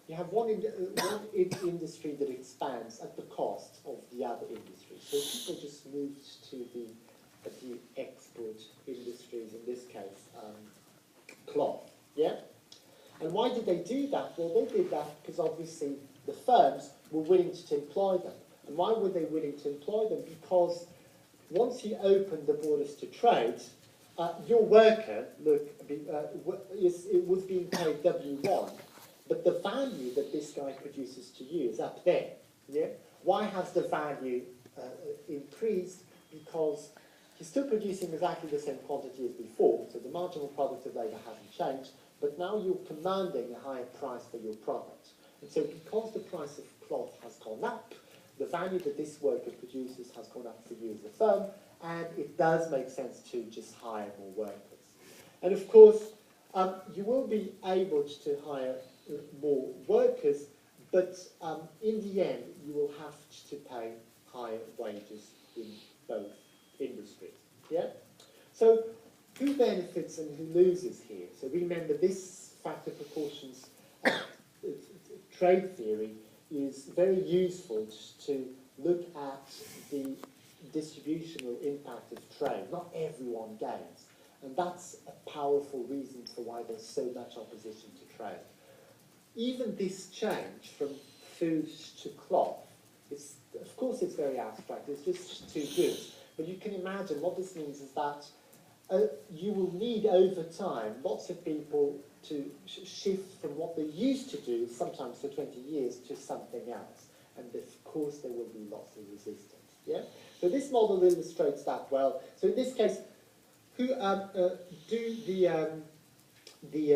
you have one industry that expands at the cost of the other industry. So people just moved to the export industries, in this case, cloth, yeah? And why did they do that? Well, they did that because obviously the firms were willing to employ them. And why were they willing to employ them? Because once you open the borders to trade, your worker, it was being paid W1, but the value that this guy produces to you is up there. Yeah? Why has the value increased? Because he's still producing exactly the same quantity as before, so the marginal product of labour hasn't changed, but now you're commanding a higher price for your product. And so because the price of cloth has gone up, the value that this worker produces has gone up for you as a firm, and it does make sense to just hire more workers. And of course, you will be able to hire more workers, but in the end, you will have to pay higher wages in both industries. Yeah? So who benefits and who loses here? So remember, this factor proportions trade theory is very useful to look at the distributional impact of trade. Not everyone gains. And that's a powerful reason for why there's so much opposition to trade. Even this change from food to cloth, of course it's very abstract, it's just two goods. But you can imagine what this means is that you will need over time lots of people to shift from what they used to do, sometimes for 20 years, to something else. And of course there will be lots of resistance. Yeah? So this model illustrates that well. So in this case, who do the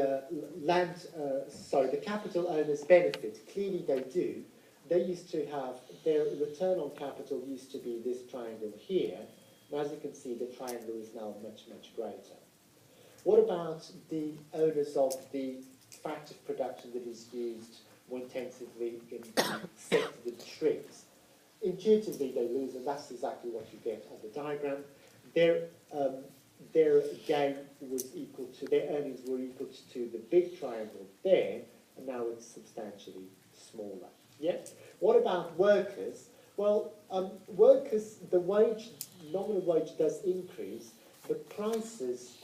capital owners benefit? Clearly they do. They used to have, their return on capital used to be this triangle here. And as you can see, the triangle is now much, much greater. What about the owners of the fact of production that is used more intensively in the sector that shrinks? Intuitively they lose, and that's exactly what you get on the diagram. Their gain was equal to, their earnings were equal to the big triangle there, and now it's substantially smaller. Yeah? What about workers? Well, workers, the nominal wage does increase, but prices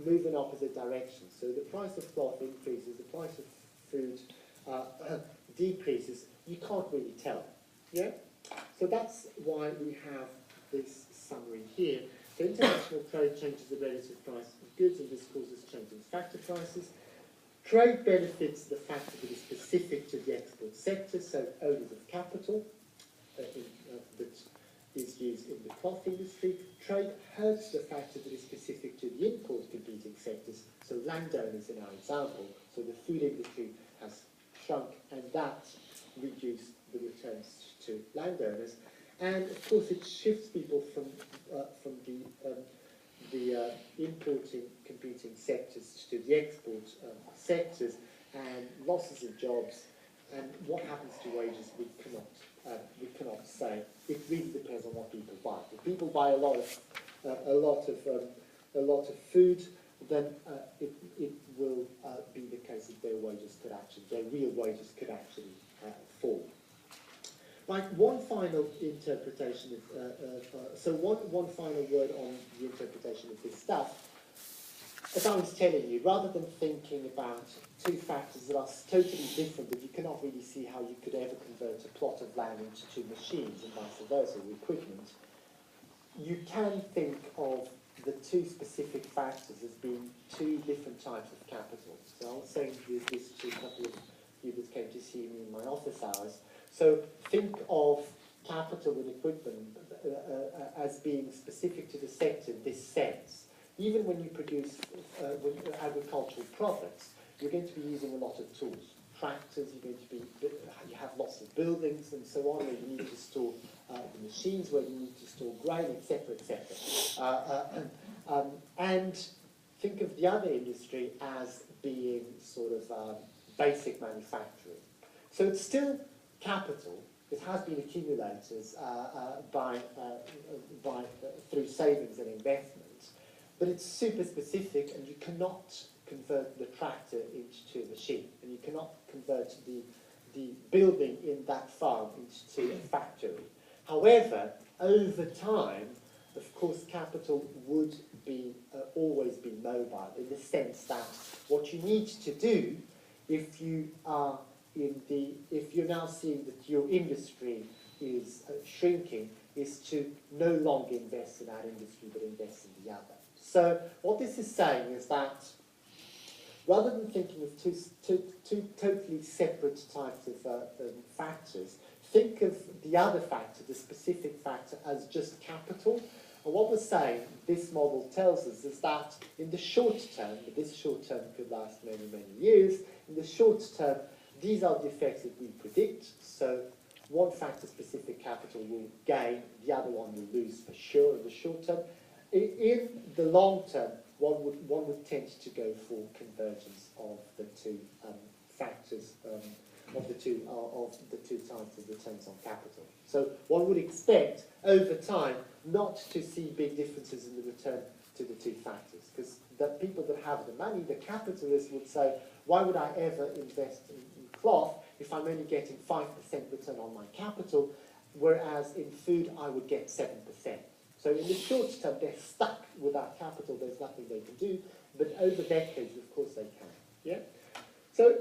move in opposite directions. So the price of cloth increases, the price of food decreases. You can't really tell. Yeah? So that's why we have this summary here. So international trade changes the relative price of goods, and this causes change in factor prices. Trade benefits the factor that is specific to the export sector, so owners of capital that is used in the cloth industry. Trade hurts the factor that is specific to the import competing sectors, so landowners in our example. So the food industry has shrunk, and that reduced the returns to landowners. And of course, it shifts people from the importing competing sectors to the export sectors, and losses of jobs. And what happens to wages, we cannot say. It really depends on what people buy. If people buy a lot of food, then it will be the case that their real wages could actually fall. Like one final interpretation one final word on the interpretation of this stuff. As I was telling you, rather than thinking about two factors that are totally different, that you cannot really see how you could ever convert a plot of land into two machines and vice versa, or equipment, you can think of the two specific factors as being two different types of capital. So I was saying this to a couple of you that came to see me in my office hours. So think of capital and equipment as being specific to the sector in this sense. Even when you produce agricultural products, you're going to be using a lot of tools. Tractors, you have lots of buildings and so on, where you need to store the machines, where you need to store grain, etc., etc. And think of the other industry as being sort of basic manufacturing. So it's still capital. It has been accumulated through savings and investments, but it's super specific, and you cannot convert the tractor into a machine, and you cannot convert the building in that farm into a factory. However, over time, of course, capital would be always be mobile, in the sense that what you need to do if you are if you're now seeing that your industry is shrinking, is to no longer invest in that industry but invest in the other. So what this is saying is that rather than thinking of two totally separate types of factors, think of the other factor, the specific factor, as just capital. And what we're saying, this model tells us, is that in the short term, but this short term could last many, many years, in the short term, these are the effects that we predict. So one factor, specific capital, will gain, the other one will lose for sure in the short term. In the long term, one would tend to go for convergence of the two factors, of the two types of returns on capital. So one would expect over time not to see big differences in the return to the two factors, because the people that have the money, the capitalists, would say, why would I ever invest in cloth if I'm only getting 5% return on my capital, whereas in food I would get 7%. So in the short term, they're stuck without capital. There's nothing they can do. But over decades, of course, they can. Yeah. So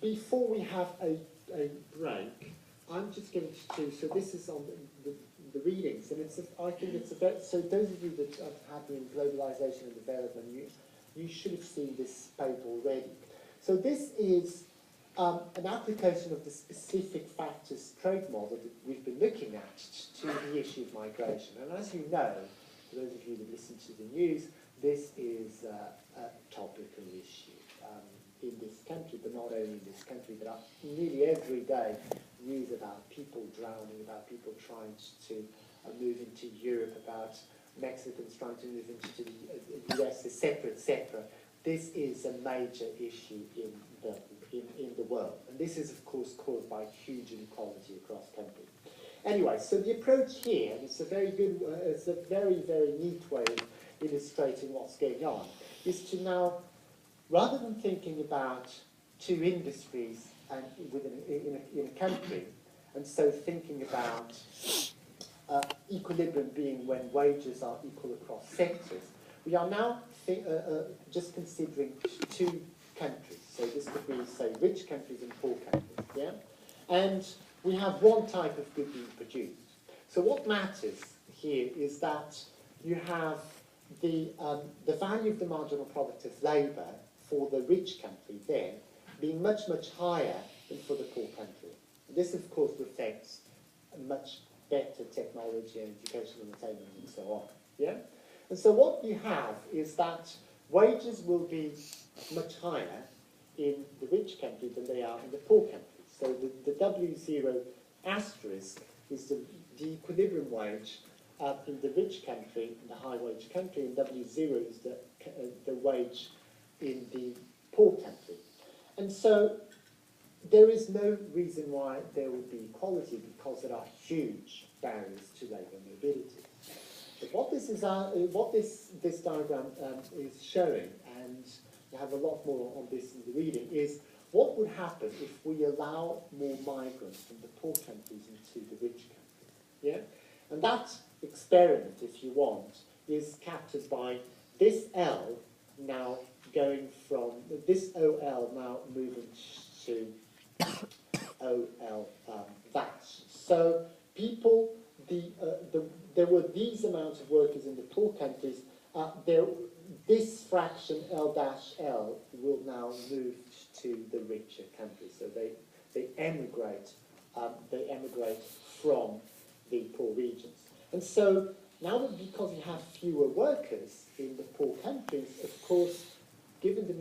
before we have a break, I'm just going to. So this is on the readings, and I think it's about. So those of you that have been in globalization and development, you should have seen this paper already. So this is an application of the specific factors trade model that we've been looking at to the issue of migration. And as you know, for those of you that listen to the news, this is a topical issue in this country, but not only in this country, but nearly every day news about people drowning, about people trying to move into Europe, about Mexicans trying to move into the US, etc., etc. This is a major issue in the world. And this is, of course, caused by huge inequality across countries. Anyway, so the approach here, and it's a very good, it's a very, very neat way of illustrating what's going on, is to now, rather than thinking about two industries and in a country, and so thinking about equilibrium being when wages are equal across sectors, we are now just considering two countries. So this could be, say, rich countries and poor countries, yeah? And we have one type of good being produced. So what matters here is that you have the value of the marginal product of labour for the rich country then being much, much higher than for the poor country. And this, of course, reflects a much better technology and educational attainment and so on, yeah? And so what you have is that wages will be much higher in the rich country than they are in the poor country. So the W0 asterisk is the equilibrium wage in the rich country, in the high wage country, and W0 is the wage in the poor country. And so there is no reason why there would be equality, because there are huge barriers to labour mobility. But what this is, what this diagram is showing, and you have a lot more on this in the reading, is what would happen if we allow more migrants from the poor countries into the rich countries. Yeah, and that experiment, if you want, is captured by this L now going from this OL now moving to OL VAS. So people. There were these amounts of workers in the poor countries. This fraction L-L will now move to the richer countries. So they emigrate from the poor regions. And so now that because you have fewer workers in the poor countries, of course, given the